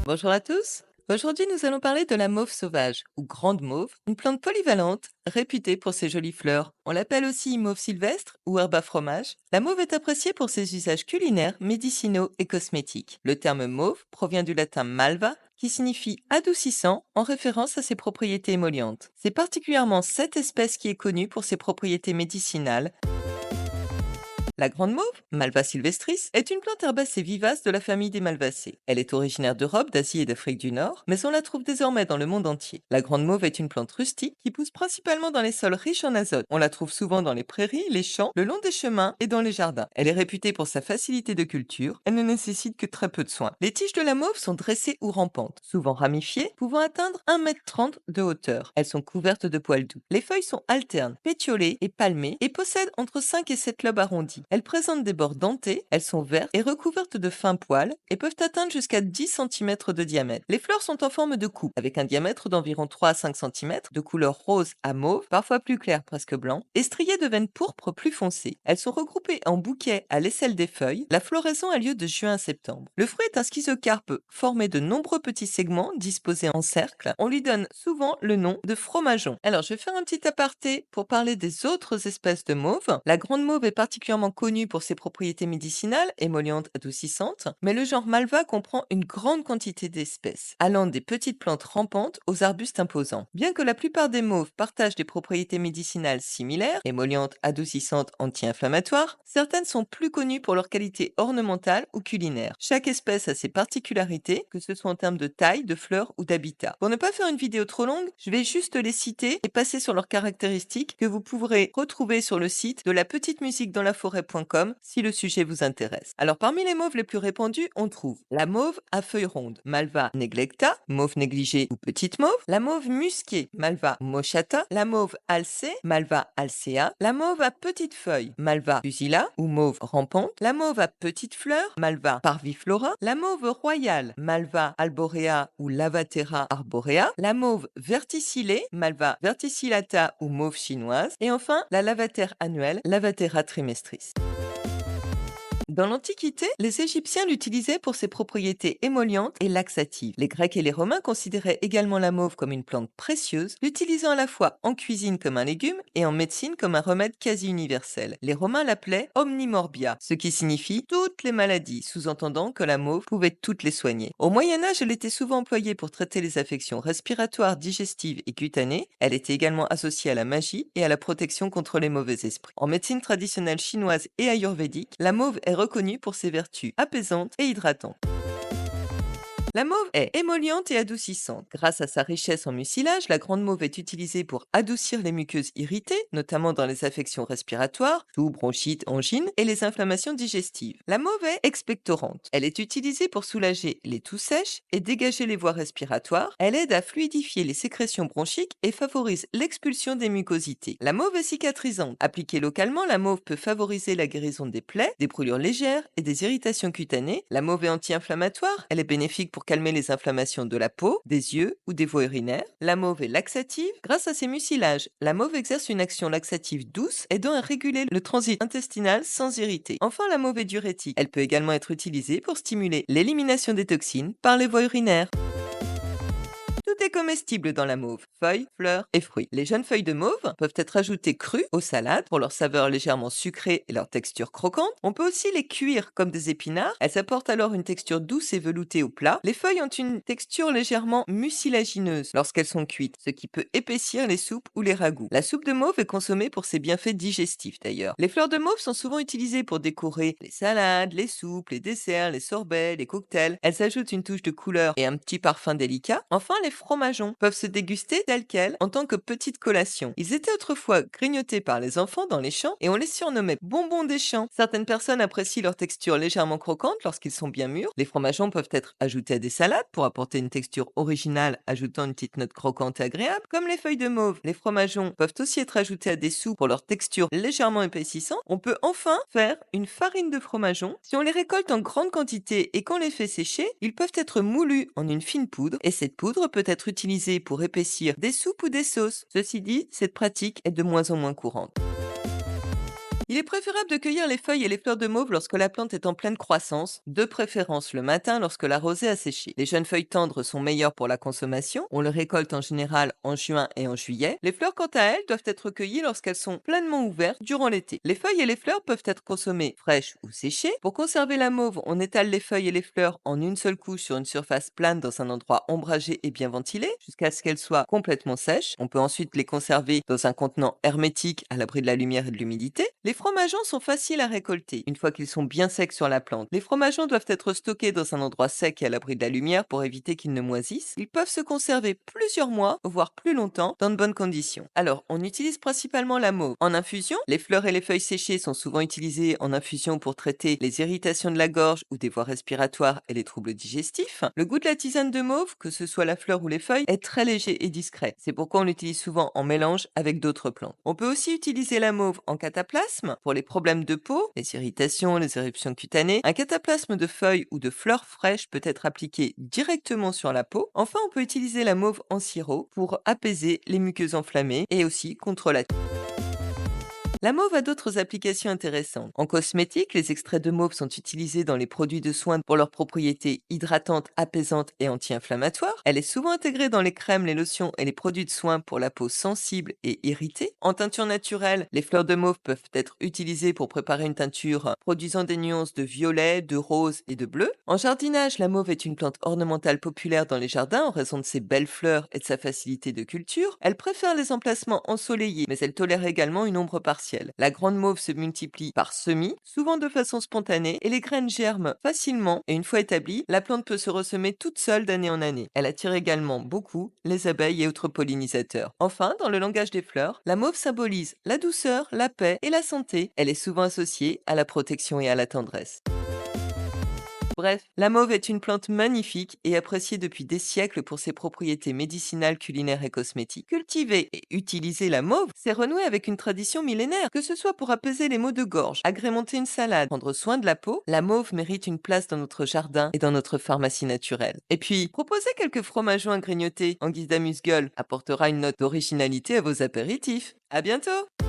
Bonjour à tous. Aujourd'hui, nous allons parler de la mauve sauvage, ou grande mauve, une plante polyvalente, réputée pour ses jolies fleurs. On l'appelle aussi mauve sylvestre ou herbe à fromage. La mauve est appréciée pour ses usages culinaires, médicinaux et cosmétiques. Le terme mauve provient du latin malva, qui signifie adoucissant en référence à ses propriétés émollientes. C'est particulièrement cette espèce qui est connue pour ses propriétés médicinales. La grande mauve, Malva sylvestris, est une plante herbacée vivace de la famille des malvacées. Elle est originaire d'Europe, d'Asie et d'Afrique du Nord, mais on la trouve désormais dans le monde entier. La grande mauve est une plante rustique qui pousse principalement dans les sols riches en azote. On la trouve souvent dans les prairies, les champs, le long des chemins et dans les jardins. Elle est réputée pour sa facilité de culture. Elle ne nécessite que très peu de soins. Les tiges de la mauve sont dressées ou rampantes, souvent ramifiées, pouvant atteindre 1,30 m de hauteur. Elles sont couvertes de poils doux. Les feuilles sont alternes, pétiolées et palmées et possèdent entre 5 et 7 lobes arrondis. Elles présentent des bords dentés, elles sont vertes et recouvertes de fins poils et peuvent atteindre jusqu'à 10 cm de diamètre. Les fleurs sont en forme de coupe, avec un diamètre d'environ 3 à 5 cm, de couleur rose à mauve, parfois plus clair, presque blanc, et striées de veines pourpres plus foncées. Elles sont regroupées en bouquets à l'aisselle des feuilles. La floraison a lieu de juin à septembre. Le fruit est un schizocarpe formé de nombreux petits segments disposés en cercle. On lui donne souvent le nom de fromageon. Alors, je vais faire un petit aparté pour parler des autres espèces de mauve. La grande mauve est particulièrement connue pour ses propriétés médicinales, émollientes, adoucissantes, mais le genre Malva comprend une grande quantité d'espèces, allant des petites plantes rampantes aux arbustes imposants. Bien que la plupart des mauves partagent des propriétés médicinales similaires, émollientes, adoucissantes, anti-inflammatoires, certaines sont plus connues pour leur qualité ornementale ou culinaire. Chaque espèce a ses particularités, que ce soit en termes de taille, de fleurs ou d'habitat. Pour ne pas faire une vidéo trop longue, je vais juste les citer et passer sur leurs caractéristiques que vous pourrez retrouver sur le site de lapetitemusiquedansla-forêt.com si le sujet vous intéresse. Alors parmi les mauves les plus répandues, on trouve la mauve à feuilles rondes, Malva neglecta, mauve négligée ou petite mauve, la mauve musquée, Malva moschata, la mauve alcée, Malva alcea, la mauve à petites feuilles, Malva fusila ou mauve rampante, la mauve à petites fleurs, Malva parviflora, la mauve royale, Malva alborea ou Lavatera arborea, la mauve verticillée, Malva verticillata ou mauve chinoise, et enfin la lavatère annuelle, Lavatera trimestris. Dans l'Antiquité, les Égyptiens l'utilisaient pour ses propriétés émollientes et laxatives. Les Grecs et les Romains considéraient également la mauve comme une plante précieuse, l'utilisant à la fois en cuisine comme un légume et en médecine comme un remède quasi universel. Les Romains l'appelaient omnimorbia, ce qui signifie toutes les maladies, sous-entendant que la mauve pouvait toutes les soigner. Au Moyen-Âge, elle était souvent employée pour traiter les affections respiratoires, digestives et cutanées. Elle était également associée à la magie et à la protection contre les mauvais esprits. En médecine traditionnelle chinoise et ayurvédique, la mauve est reconnue pour ses vertus apaisantes et hydratantes. La mauve est émolliente et adoucissante. Grâce à sa richesse en mucilage, la grande mauve est utilisée pour adoucir les muqueuses irritées, notamment dans les affections respiratoires, toux, bronchites, angines et les inflammations digestives. La mauve est expectorante. Elle est utilisée pour soulager les toux sèches et dégager les voies respiratoires. Elle aide à fluidifier les sécrétions bronchiques et favorise l'expulsion des mucosités. La mauve est cicatrisante. Appliquée localement, la mauve peut favoriser la guérison des plaies, des brûlures légères et des irritations cutanées. La mauve est anti-inflammatoire. Elle est bénéfique pour calmer les inflammations de la peau, des yeux ou des voies urinaires. La mauve est laxative. Grâce à ses mucilages, la mauve exerce une action laxative douce, aidant à réguler le transit intestinal sans irriter. Enfin, la mauve est diurétique. Elle peut également être utilisée pour stimuler l'élimination des toxines par les voies urinaires. Tout est comestible dans la mauve, feuilles, fleurs et fruits. Les jeunes feuilles de mauve peuvent être ajoutées crues aux salades pour leur saveur légèrement sucrée et leur texture croquante. On peut aussi les cuire comme des épinards. Elles apportent alors une texture douce et veloutée au plat. Les feuilles ont une texture légèrement mucilagineuse lorsqu'elles sont cuites, ce qui peut épaissir les soupes ou les ragoûts. La soupe de mauve est consommée pour ses bienfaits digestifs d'ailleurs. Les fleurs de mauve sont souvent utilisées pour décorer les salades, les soupes, les desserts, les sorbets, les cocktails. Elles ajoutent une touche de couleur et un petit parfum délicat. Enfin, les fromageons peuvent se déguster tels quels en tant que petite collation. Ils étaient autrefois grignotés par les enfants dans les champs et on les surnommait bonbons des champs. Certaines personnes apprécient leur texture légèrement croquante lorsqu'ils sont bien mûrs. Les fromageons peuvent être ajoutés à des salades pour apporter une texture originale, ajoutant une petite note croquante et agréable. Comme les feuilles de mauve, les fromageons peuvent aussi être ajoutés à des soupes pour leur texture légèrement épaississante. On peut enfin faire une farine de fromageon. Si on les récolte en grande quantité et qu'on les fait sécher, ils peuvent être moulus en une fine poudre et cette poudre peut être utilisée pour épaissir des soupes ou des sauces. Ceci dit, cette pratique est de moins en moins courante. Il est préférable de cueillir les feuilles et les fleurs de mauve lorsque la plante est en pleine croissance, de préférence le matin lorsque la rosée a séché. Les jeunes feuilles tendres sont meilleures pour la consommation. On les récolte en général en juin et en juillet. Les fleurs, quant à elles, doivent être cueillies lorsqu'elles sont pleinement ouvertes durant l'été. Les feuilles et les fleurs peuvent être consommées fraîches ou séchées. Pour conserver la mauve, on étale les feuilles et les fleurs en une seule couche sur une surface plane dans un endroit ombragé et bien ventilé jusqu'à ce qu'elles soient complètement sèches. On peut ensuite les conserver dans un contenant hermétique à l'abri de la lumière et de l'humidité. Les fromageons sont faciles à récolter une fois qu'ils sont bien secs sur la plante. Les fromageons doivent être stockés dans un endroit sec et à l'abri de la lumière pour éviter qu'ils ne moisissent. Ils peuvent se conserver plusieurs mois, voire plus longtemps, dans de bonnes conditions. Alors, on utilise principalement la mauve en infusion. Les fleurs et les feuilles séchées sont souvent utilisées en infusion pour traiter les irritations de la gorge ou des voies respiratoires et les troubles digestifs. Le goût de la tisane de mauve, que ce soit la fleur ou les feuilles, est très léger et discret. C'est pourquoi on l'utilise souvent en mélange avec d'autres plantes. On peut aussi utiliser la mauve en cataplasme pour les problèmes de peau, les irritations, les éruptions cutanées. Un cataplasme de feuilles ou de fleurs fraîches peut être appliqué directement sur la peau. Enfin, on peut utiliser la mauve en sirop pour apaiser les muqueuses enflammées et aussi contre la mauve a d'autres applications intéressantes. En cosmétique, les extraits de mauve sont utilisés dans les produits de soins pour leurs propriétés hydratantes, apaisantes et anti-inflammatoires. Elle est souvent intégrée dans les crèmes, les lotions et les produits de soins pour la peau sensible et irritée. En teinture naturelle, les fleurs de mauve peuvent être utilisées pour préparer une teinture produisant des nuances de violet, de rose et de bleu. En jardinage, la mauve est une plante ornementale populaire dans les jardins en raison de ses belles fleurs et de sa facilité de culture. Elle préfère les emplacements ensoleillés, mais elle tolère également une ombre partielle. La grande mauve se multiplie par semis, souvent de façon spontanée, et les graines germent facilement. Et une fois établie, la plante peut se ressemer toute seule d'année en année. Elle attire également beaucoup les abeilles et autres pollinisateurs. Enfin, dans le langage des fleurs, la mauve symbolise la douceur, la paix et la santé. Elle est souvent associée à la protection et à la tendresse. Bref, la mauve est une plante magnifique et appréciée depuis des siècles pour ses propriétés médicinales, culinaires et cosmétiques. Cultiver et utiliser la mauve, c'est renouer avec une tradition millénaire. Que ce soit pour apaiser les maux de gorge, agrémenter une salade, prendre soin de la peau, la mauve mérite une place dans notre jardin et dans notre pharmacie naturelle. Et puis, proposer quelques fromageons à grignoter en guise d'amuse-gueule apportera une note d'originalité à vos apéritifs. À bientôt!